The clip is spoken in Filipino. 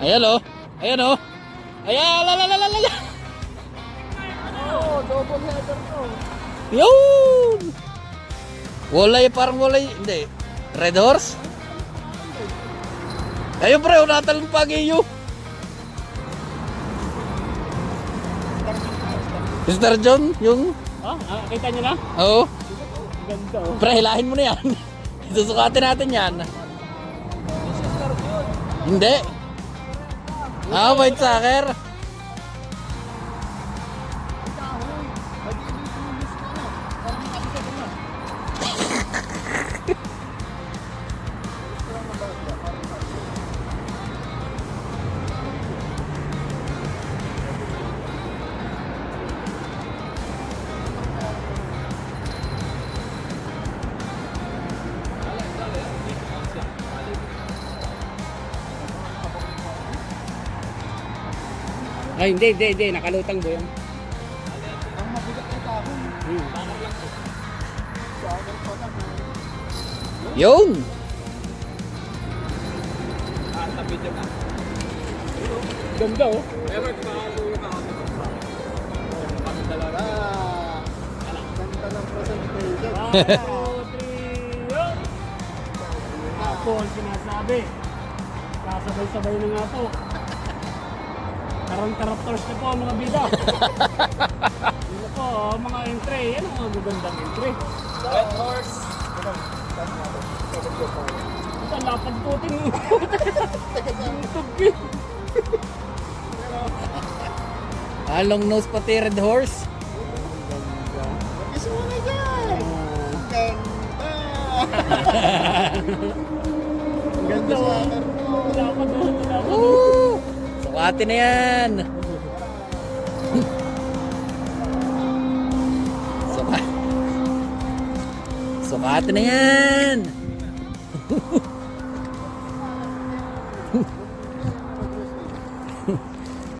Ayan o. Ayan o. Ayan, lalalala. Oh, double header to. Yun! Walay, parang walay. Hindi. Red horse? Ayun pre, natalong pag-iyo. Mr. John, yung... Kita nyo na? Oo. Ganda oh. Pre, hilahin mo na yan. Susukatin natin yan. Hindi. White Sucker. Ay, hindi. Nakalutang bo yan. Ang mabigat ng kahoy. Sugar pa lang. Yun. Ganda oh. Ganda ng presentation. 1, 2, 3, yun! Ako ang sinasabi. Kasabay-sabay na nga po. Tarang-taraptors na po ang mga bida. Yun na po, mga entry. Yan ang mga magandang entry. Red horse. Ito, lapad putin mo. Tugbi. Long nose pati red horse. Gusto mo na dyan. Ganda. Ganda sugar mo. Lapad mo. Woo! Sukatin na yan. Sukatin na yan.